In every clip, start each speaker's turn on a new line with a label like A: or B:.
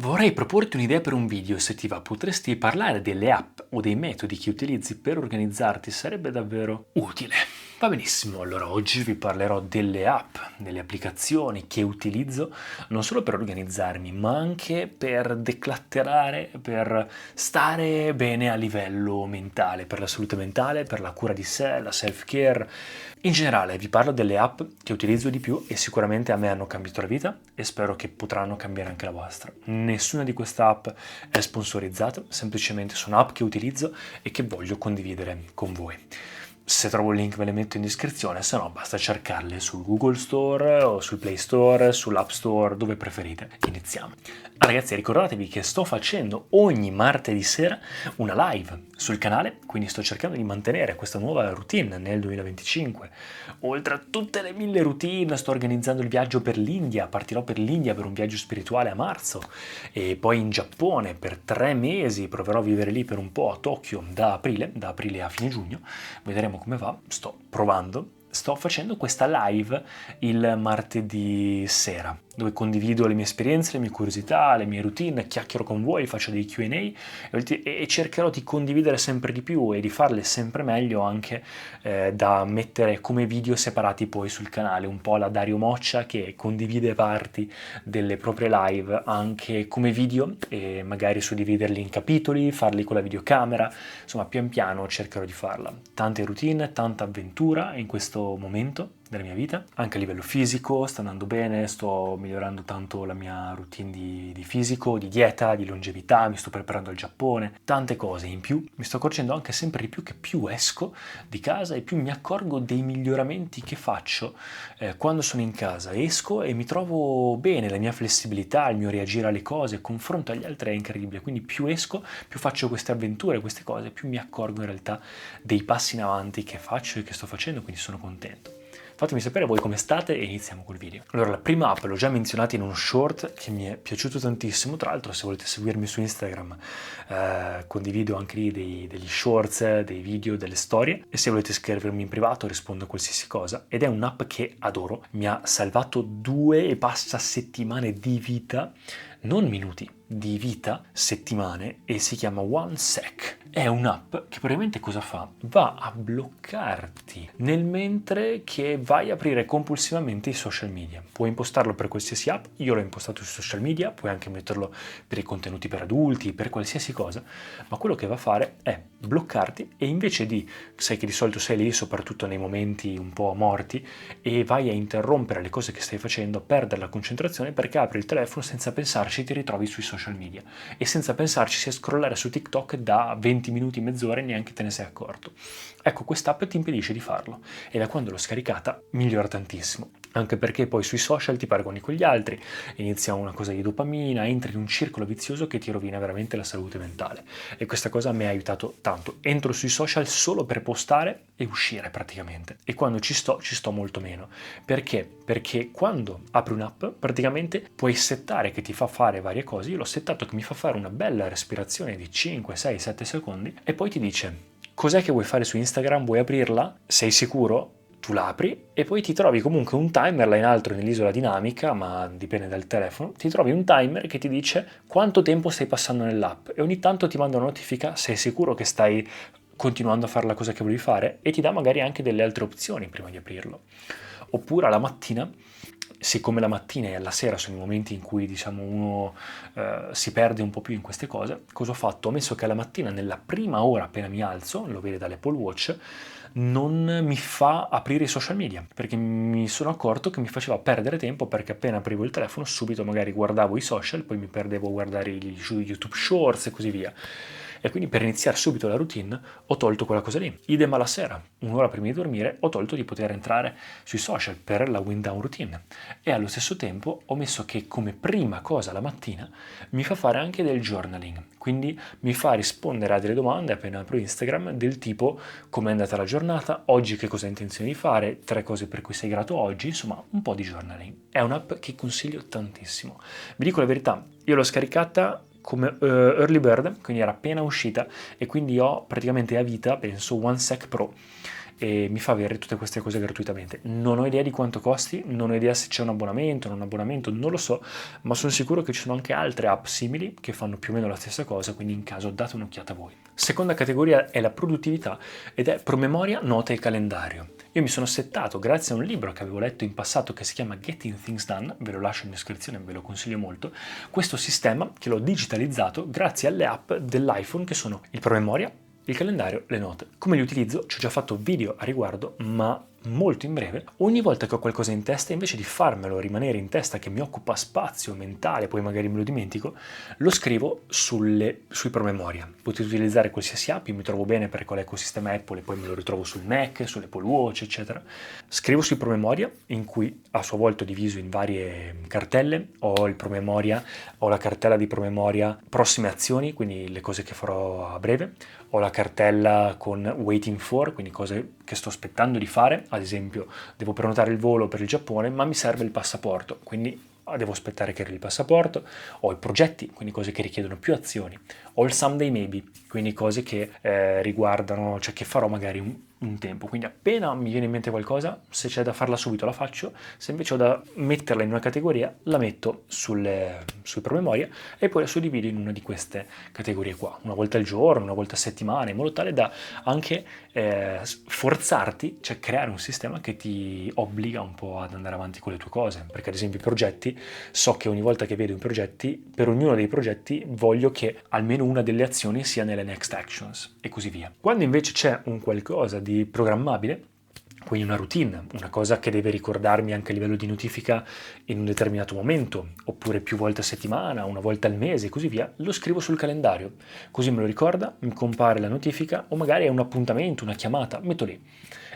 A: Vorrei proporti un'idea per un video, se ti va, potresti parlare delle app o dei metodi che utilizzi per organizzarti, sarebbe davvero utile. Va benissimo, allora oggi vi parlerò delle app, delle applicazioni che utilizzo non solo per organizzarmi, ma anche per declatterare, per stare bene a livello mentale, per la salute mentale, per la cura di sé, la self-care. In generale vi parlo delle app che utilizzo di più e sicuramente a me hanno cambiato la vita e spero che potranno cambiare anche la vostra. Nessuna di queste app è sponsorizzata, semplicemente sono app che utilizzo e che voglio condividere con voi. Se trovo il link ve le metto in descrizione, se no basta cercarle sul Google Store o sul Play Store, sull'App Store, dove preferite. Iniziamo. Ragazzi, ricordatevi che sto facendo ogni martedì sera una live sul canale, quindi sto cercando di mantenere questa nuova routine nel 2025. Oltre a tutte le 1000 routine, sto organizzando il viaggio per l'India, partirò per l'India per un viaggio spirituale a marzo e poi in Giappone per 3 mesi, proverò a vivere lì per un po' a Tokyo da aprile a fine giugno, vedremo come va, sto provando. Sto facendo questa live il martedì sera, dove condivido le mie esperienze, le mie curiosità, le mie routine, chiacchiero con voi, faccio dei Q&A e cercherò di condividere sempre di più e di farle sempre meglio anche da mettere come video separati poi sul canale, un po' la Dario Moccia che condivide parti delle proprie live anche come video e magari suddividerli in capitoli, farli con la videocamera, insomma pian piano cercherò di farla. Tante routine, tanta avventura in questo momento della mia vita, anche a livello fisico sta andando bene, sto migliorando tanto la mia routine di fisico, di dieta, di longevità, mi sto preparando al Giappone, tante cose in più. Mi sto accorgendo anche sempre di più che più esco di casa e più mi accorgo dei miglioramenti che faccio quando sono in casa. Esco e mi trovo bene, la mia flessibilità, il mio reagire alle cose, confronto agli altri è incredibile, quindi più esco, più faccio queste avventure, queste cose, più mi accorgo in realtà dei passi in avanti che faccio e che sto facendo, quindi sono contento. Fatemi sapere voi come state e iniziamo col video. Allora, la prima app l'ho già menzionata in uno short che mi è piaciuto tantissimo, tra l'altro se volete seguirmi su Instagram condivido anche lì degli shorts, dei video, delle storie e se volete scrivermi in privato rispondo a qualsiasi cosa ed è un'app che adoro, mi ha salvato 2 e passa settimane di vita, non minuti, di vita, settimane e si chiama OneSec. È un'app che praticamente cosa fa? Va a bloccarti nel mentre che vai a aprire compulsivamente i social media. Puoi impostarlo per qualsiasi app, io l'ho impostato sui social media, puoi anche metterlo per i contenuti per adulti, per qualsiasi cosa, ma quello che va a fare è bloccarti e invece di, sai che di solito sei lì soprattutto nei momenti un po' morti e vai a interrompere le cose che stai facendo, a perdere la concentrazione perché apri il telefono senza pensarci ti ritrovi sui social media e senza pensarci sei a scrollare su TikTok da 20 minuti, mezz'ora e neanche te ne sei accorto. Ecco, quest'app ti impedisce di farlo e da quando l'ho scaricata migliora tantissimo. Anche perché poi sui social ti paragoni con gli altri, inizia una cosa di dopamina, entri in un circolo vizioso che ti rovina veramente la salute mentale. E questa cosa mi ha aiutato tanto. Entro sui social solo per postare e uscire praticamente. E quando ci sto molto meno. Perché? Perché quando apri un'app praticamente puoi settare che ti fa fare varie cose. Io l'ho settato che mi fa fare una bella respirazione di 5, 6, 7 secondi e poi ti dice cos'è che vuoi fare su Instagram, vuoi aprirla? Sei sicuro? Tu l'apri e poi ti trovi comunque un timer là in alto nell'isola dinamica, ma dipende dal telefono, ti trovi un timer che ti dice quanto tempo stai passando nell'app e ogni tanto ti manda una notifica, sei sicuro che stai continuando a fare la cosa che volevi fare e ti dà magari anche delle altre opzioni prima di aprirlo. Oppure alla mattina, siccome la mattina e la sera sono i momenti in cui diciamo uno si perde un po' più in queste cose, cosa ho fatto? Ho messo che alla mattina nella prima ora appena mi alzo, lo vede dall'Apple Watch, non mi fa aprire i social media perché mi sono accorto che mi faceva perdere tempo perché appena aprivo il telefono subito magari guardavo i social, poi mi perdevo a guardare gli YouTube Shorts e così via. E quindi per iniziare subito la routine ho tolto quella cosa lì. Idem alla sera, un'ora prima di dormire, ho tolto di poter entrare sui social per la wind down routine. E allo stesso tempo ho messo che come prima cosa la mattina mi fa fare anche del journaling. Quindi mi fa rispondere a delle domande appena apro Instagram del tipo come è andata la giornata, oggi che cosa hai intenzione di fare, 3 cose per cui sei grato oggi, insomma un po' di journaling. È un'app che consiglio tantissimo. Vi dico la verità, io l'ho scaricata come early bird, quindi era appena uscita e quindi ho praticamente a vita, penso, OneSec Pro e mi fa avere tutte queste cose gratuitamente. Non ho idea di quanto costi, non ho idea se c'è un abbonamento, non un abbonamento, non lo so, ma sono sicuro che ci sono anche altre app simili che fanno più o meno la stessa cosa, quindi in caso date un'occhiata a voi. Seconda categoria è la produttività ed è promemoria, note e calendario. Io mi sono settato, grazie a un libro che avevo letto in passato che si chiama Getting Things Done, ve lo lascio in descrizione, ve lo consiglio molto, questo sistema che l'ho digitalizzato grazie alle app dell'iPhone che sono il promemoria, il calendario, le note. Come li utilizzo? Ci ho già fatto video a riguardo, ma molto in breve. Ogni volta che ho qualcosa in testa, invece di farmelo rimanere in testa che mi occupa spazio mentale, poi magari me lo dimentico, lo scrivo sui promemoria. Potete utilizzare qualsiasi app, io mi trovo bene perché ho l'ecosistema Apple e poi me lo ritrovo sul Mac, sull'Apple Watch, eccetera. Scrivo sui promemoria, in cui a sua volta ho diviso in varie cartelle. Ho il promemoria, ho la cartella di promemoria prossime azioni, quindi le cose che farò a breve. Ho la cartella con waiting for, quindi cose che sto aspettando di fare. Ad esempio, devo prenotare il volo per il Giappone, ma mi serve il passaporto, quindi devo aspettare che arrivi il passaporto. Ho i progetti, quindi cose che richiedono più azioni. Ho il someday maybe, quindi cose che riguardano, cioè che farò magari un tempo. Quindi appena mi viene in mente qualcosa, se c'è da farla subito la faccio, se invece ho da metterla in una categoria, la metto sui promemoria e poi la suddivido in una di queste categorie qua, una volta al giorno, una volta a settimana, in modo tale da anche forzarti, cioè creare un sistema che ti obbliga un po' ad andare avanti con le tue cose, perché ad esempio i progetti, so che ogni volta che vedo i progetti, per ognuno dei progetti voglio che almeno una delle azioni sia nelle next actions e così via. Quando invece c'è un qualcosa di programmabile, quindi una routine, una cosa che deve ricordarmi anche a livello di notifica in un determinato momento, oppure più volte a settimana, una volta al mese e così via, lo scrivo sul calendario, così me lo ricorda, mi compare la notifica o magari è un appuntamento, una chiamata, metto lì.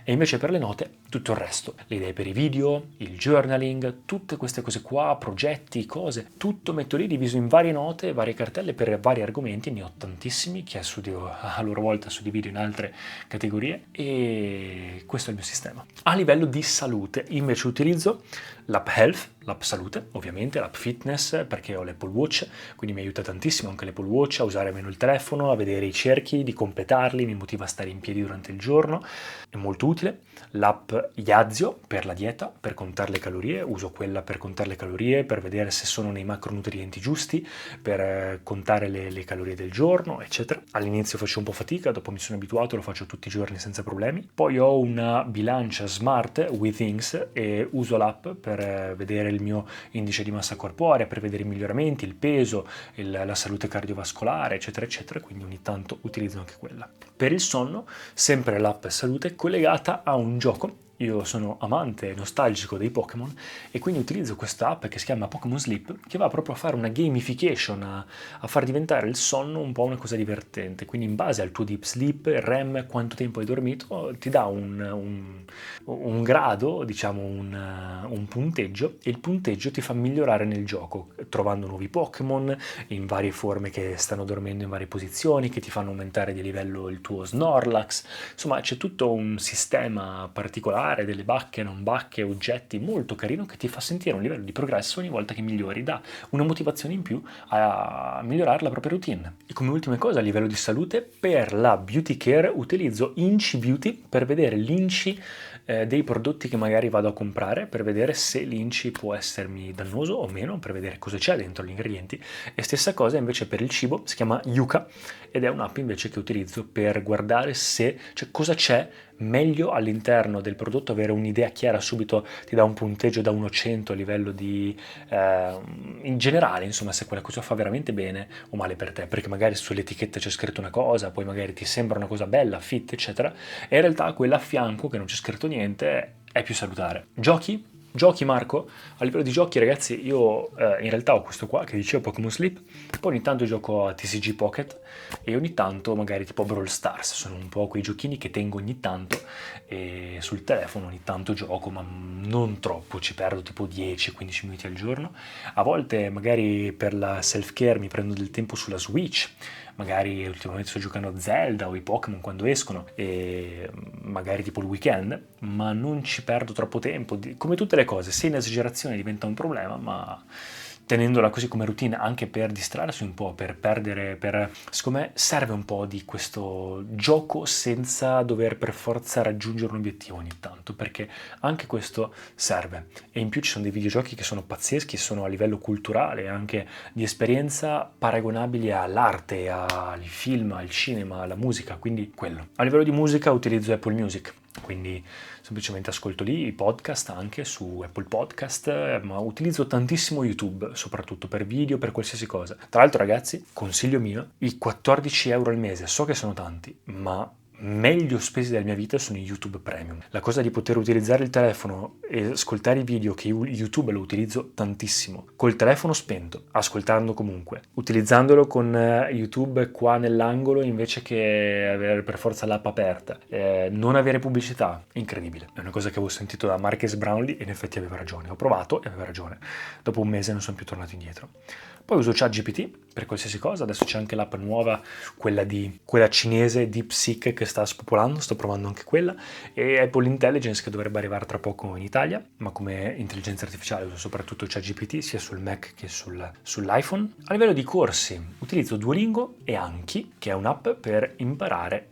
A: E invece per le note tutto il resto, le idee per i video, il journaling, tutte queste cose qua, progetti, cose, tutto metto lì diviso in varie note, varie cartelle per vari argomenti, ne ho tantissimi che a loro volta suddivido in altre categorie e questo è il mio sistema. A livello di salute invece utilizzo l'app Health, l'app salute ovviamente, l'app fitness perché ho l'Apple Watch, quindi mi aiuta tantissimo anche l'Apple Watch a usare meno il telefono, a vedere i cerchi, di completarli, mi motiva a stare in piedi durante il giorno, è molto utile. L'app Yazio per la dieta, per contare le calorie, uso quella per contare le calorie, per vedere se sono nei macronutrienti giusti, per contare le calorie del giorno, eccetera. All'inizio facevo un po' fatica, dopo mi sono abituato, lo faccio tutti i giorni senza problemi. Poi ho una bilancia smart Withings e uso l'app per vedere il mio indice di massa corporea, per vedere i miglioramenti, il peso, la salute cardiovascolare, eccetera, eccetera, quindi ogni tanto utilizzo anche quella. Per il sonno, sempre l'app salute collegata a un gioco. Io sono amante nostalgico dei Pokémon e quindi utilizzo questa app che si chiama Pokémon Sleep, che va proprio a fare una gamification, a far diventare il sonno un po' una cosa divertente. Quindi in base al tuo deep sleep, REM, quanto tempo hai dormito, ti dà un grado, diciamo un punteggio, e il punteggio ti fa migliorare nel gioco, trovando nuovi Pokémon in varie forme che stanno dormendo in varie posizioni, che ti fanno aumentare di livello il tuo Snorlax. Insomma, c'è tutto un sistema particolare, delle bacche, non bacche, oggetti molto carino che ti fa sentire un livello di progresso ogni volta che migliori, dà una motivazione in più a migliorare la propria routine. E come ultima cosa a livello di salute, per la beauty care utilizzo Inci Beauty per vedere l'inci dei prodotti che magari vado a comprare, per vedere se l'inci può essermi dannoso o meno, per vedere cosa c'è dentro gli ingredienti. E stessa cosa invece per il cibo, si chiama Yuka ed è un'app invece che utilizzo per guardare cosa c'è meglio all'interno del prodotto, avere un'idea chiara subito ti dà un punteggio da 1 a 100 a livello di in generale, insomma, se quella cosa fa veramente bene o male per te, perché magari sull'etichetta c'è scritto una cosa, poi magari ti sembra una cosa bella, fit, eccetera, e in realtà quella a fianco che non c'è scritto niente è più salutare. Giochi Marco? A livello di giochi ragazzi io in realtà ho questo qua che dicevo Pokémon Sleep, poi ogni tanto gioco a TCG Pocket e ogni tanto magari tipo Brawl Stars, sono un po' quei giochini che tengo ogni tanto e sul telefono ogni tanto gioco ma non troppo, ci perdo tipo 10-15 minuti al giorno, a volte magari per la self care mi prendo del tempo sulla Switch, magari ultimamente sto giocando a Zelda o i Pokémon quando escono e magari tipo il weekend, ma non ci perdo troppo tempo, come tutte le cose, se in esagerazione diventa un problema, ma tenendola così come routine anche per distrarsi un po', secondo me serve un po' di questo gioco senza dover per forza raggiungere un obiettivo ogni tanto, perché anche questo serve. E in più ci sono dei videogiochi che sono pazzeschi, sono a livello culturale, anche di esperienza paragonabili all'arte, ai film, al cinema, alla musica, quindi quello. A livello di musica utilizzo Apple Music, quindi semplicemente ascolto lì i podcast anche su Apple Podcast, ma utilizzo tantissimo YouTube, soprattutto per video, per qualsiasi cosa. Tra l'altro, ragazzi, consiglio mio, i 14 euro al mese, so che sono tanti, ma meglio spesi della mia vita sono i YouTube Premium. La cosa di poter utilizzare il telefono e ascoltare i video, che YouTube lo utilizzo tantissimo, col telefono spento, ascoltando comunque, utilizzandolo con YouTube qua nell'angolo invece che avere per forza l'app aperta, non avere pubblicità, incredibile. È una cosa che avevo sentito da Marques Brownlee e in effetti aveva ragione. Ho provato e aveva ragione. Dopo un mese non sono più tornato indietro. Poi uso ChatGPT per qualsiasi cosa, adesso c'è anche l'app nuova, quella cinese DeepSeek che sta spopolando, sto provando anche quella, e Apple Intelligence che dovrebbe arrivare tra poco in Italia, ma come intelligenza artificiale uso soprattutto ChatGPT sia sul Mac che sull'iPhone. A livello di corsi utilizzo Duolingo e Anki, che è un'app per imparare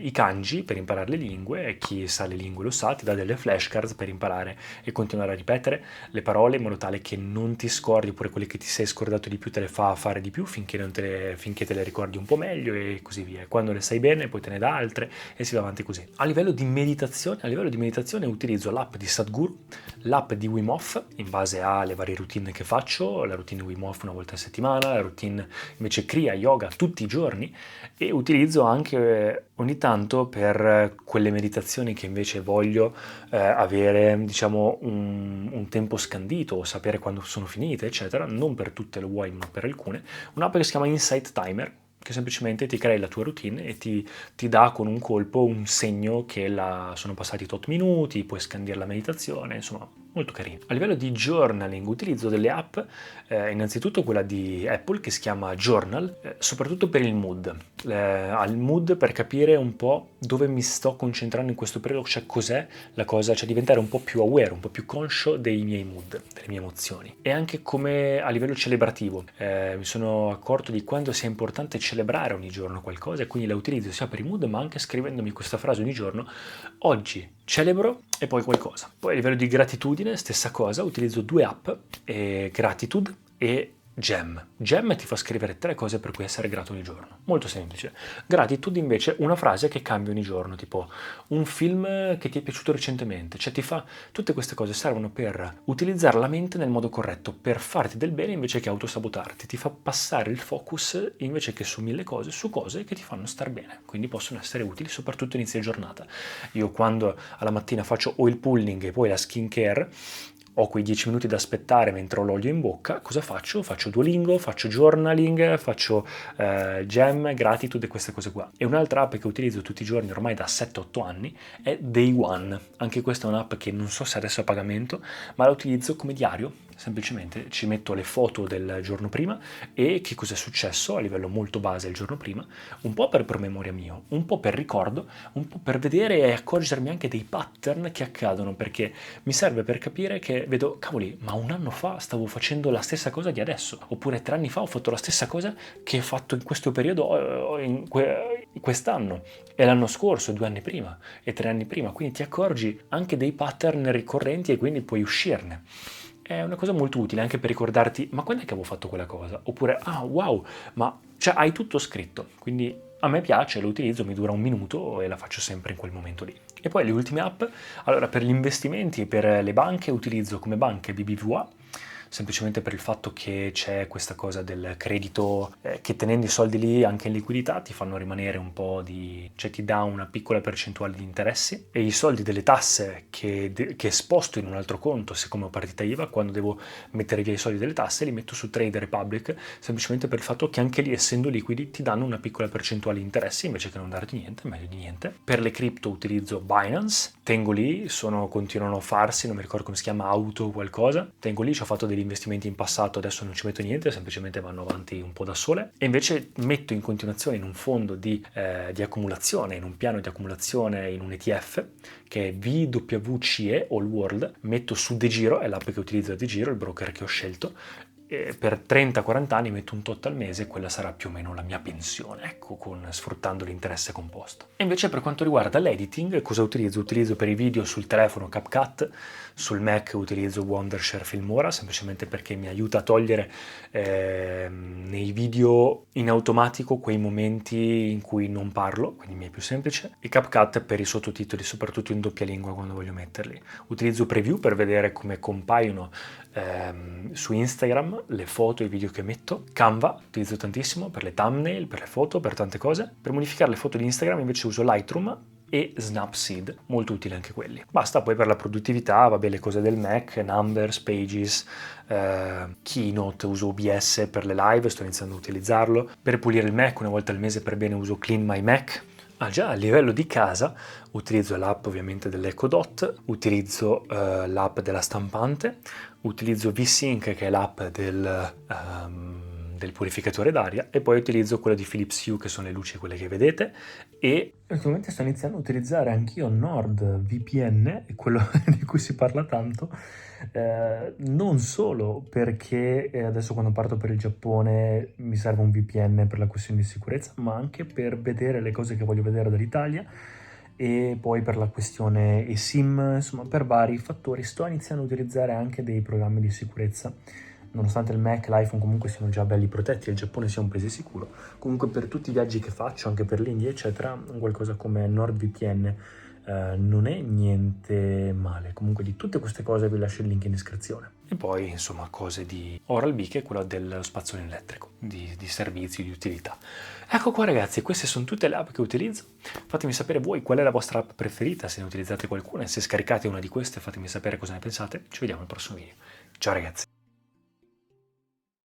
A: i kanji, per imparare le lingue, e chi sa le lingue lo sa, ti dà delle flashcards per imparare e continuare a ripetere le parole in modo tale che non ti scordi, oppure quelle che ti sei scordato di più te le fa fare di più finché te le ricordi un po' meglio e così via. Quando le sai bene poi te ne dà altre e si va avanti così. A livello di meditazione utilizzo l'app di Sadhguru, l'app di Wim Hof in base alle varie routine che faccio, la routine Wim Hof una volta a settimana, la routine invece Kriya Yoga tutti i giorni, e utilizzo anche ogni tanto per quelle meditazioni che invece voglio avere, diciamo, un tempo scandito o sapere quando sono finite, eccetera. Non per tutte lo vuoi, ma per alcune. Un'app che si chiama Insight Timer, che semplicemente ti crei la tua routine e ti dà con un colpo un segno che sono passati tot minuti, puoi scandire la meditazione, insomma, molto carino. A livello di journaling utilizzo delle app, innanzitutto quella di Apple che si chiama Journal, soprattutto per il mood. Al mood per capire un po' dove mi sto concentrando in questo periodo, cioè cos'è la cosa, cioè diventare un po' più aware, un po' più conscio dei miei mood, delle mie emozioni. E anche come a livello celebrativo, mi sono accorto di quanto sia importante celebrare ogni giorno qualcosa, e quindi la utilizzo sia per i mood ma anche scrivendomi questa frase ogni giorno: oggi celebro e poi qualcosa. Poi a livello di gratitudine stessa cosa, utilizzo due app, Gratitude e Gem. Gem ti fa scrivere 3 cose per cui essere grato ogni giorno, molto semplice. Gratitude invece una frase che cambia ogni giorno, tipo un film che ti è piaciuto recentemente, cioè tutte queste cose servono per utilizzare la mente nel modo corretto, per farti del bene invece che autosabotarti, ti fa passare il focus invece che su 1000 cose, su cose che ti fanno star bene, quindi possono essere utili soprattutto inizio giornata. Io quando alla mattina faccio o il pulling e poi la skincare, ho quei 10 minuti da aspettare mentre ho l'olio in bocca, cosa faccio? Faccio Duolingo, faccio journaling, faccio Gem, Gratitude e queste cose qua. E un'altra app che utilizzo tutti i giorni ormai da 7-8 anni è Day One. Anche questa è un'app che non so se adesso è a pagamento, ma la utilizzo come diario. Semplicemente ci metto le foto del giorno prima e che cosa è successo a livello molto base il giorno prima, un po' per promemoria mio, un po' per ricordo, un po' per vedere e accorgermi anche dei pattern che accadono, perché mi serve per capire che vedo, cavoli, ma un anno fa stavo facendo la stessa cosa di adesso, oppure 3 anni fa ho fatto la stessa cosa che ho fatto in questo periodo quest'anno, e l'anno scorso, 2 anni prima e 3 anni prima, quindi ti accorgi anche dei pattern ricorrenti e quindi puoi uscirne. È una cosa molto utile anche per ricordarti, ma quando è che avevo fatto quella cosa? Oppure, ah wow, ma cioè hai tutto scritto, quindi a me piace, lo utilizzo, mi dura un minuto e la faccio sempre in quel momento lì. E poi le ultime app, allora per gli investimenti e per le banche utilizzo come banche BBVA, semplicemente per il fatto che c'è questa cosa del credito, che tenendo i soldi lì anche in liquidità ti fanno rimanere un po' cioè ti dà una piccola percentuale di interessi, e i soldi delle tasse che sposto in un altro conto, siccome ho partita IVA, quando devo mettere via i soldi delle tasse li metto su Trade Republic, semplicemente per il fatto che anche lì, essendo liquidi, ti danno una piccola percentuale di interessi invece che non darti niente, meglio di niente. Per le cripto utilizzo Binance, tengo lì, continuano a farsi, non mi ricordo come si chiama, auto qualcosa, tengo lì, ci ho fatto degli investimenti in passato, adesso non ci metto niente, semplicemente vanno avanti un po' da sole, e invece metto in continuazione in un fondo di accumulazione, in un piano di accumulazione, in un ETF che è VWCE All World, metto su DeGiro, è l'app che utilizzo, DeGiro, il broker che ho scelto, per 30-40 anni metto un tot al mese, quella sarà più o meno la mia pensione, ecco, sfruttando l'interesse composto. E invece per quanto riguarda l'editing, cosa utilizzo? Utilizzo per i video sul telefono CapCut, sul Mac utilizzo Wondershare Filmora, semplicemente perché mi aiuta a togliere nei video in automatico quei momenti in cui non parlo, quindi mi è più semplice. E CapCut per i sottotitoli, soprattutto in doppia lingua quando voglio metterli. Utilizzo Preview per vedere come compaiono su Instagram le foto e i video che metto. Canva utilizzo tantissimo per le thumbnail, per le foto, per tante cose. Per modificare le foto di Instagram invece uso Lightroom e Snapseed, molto utili anche quelli. Basta, poi per la produttività, vabbè, le cose del Mac, Numbers, Pages, Keynote, uso OBS per le live, sto iniziando a utilizzarlo. Per pulire il Mac una volta al mese per bene uso Clean My Mac. Ah già, a livello di casa utilizzo l'app ovviamente dell'Echo Dot, utilizzo l'app della stampante, utilizzo VSync che è l'app del purificatore d'aria e poi utilizzo quella di Philips Hue che sono le luci quelle che vedete e ultimamente sto iniziando a utilizzare anch'io NordVPN, quello di cui si parla tanto, non solo perché adesso quando parto per il Giappone mi serve un VPN per la questione di sicurezza, ma anche per vedere le cose che voglio vedere dall'Italia e poi per la questione eSIM, insomma per vari fattori sto iniziando a utilizzare anche dei programmi di sicurezza. Nonostante il Mac e l'iPhone comunque siano già belli protetti e il Giappone sia un paese sicuro, comunque per tutti i viaggi che faccio, anche per l'India eccetera, qualcosa come NordVPN non è niente male. Comunque di tutte queste cose vi lascio il link in descrizione. E poi insomma cose di Oral-B che è quella dello spazzolino elettrico, di servizi, di utilità. Ecco qua ragazzi, queste sono tutte le app che utilizzo. Fatemi sapere voi qual è la vostra app preferita, se ne utilizzate qualcuna e se scaricate una di queste fatemi sapere cosa ne pensate. Ci vediamo al prossimo video. Ciao ragazzi!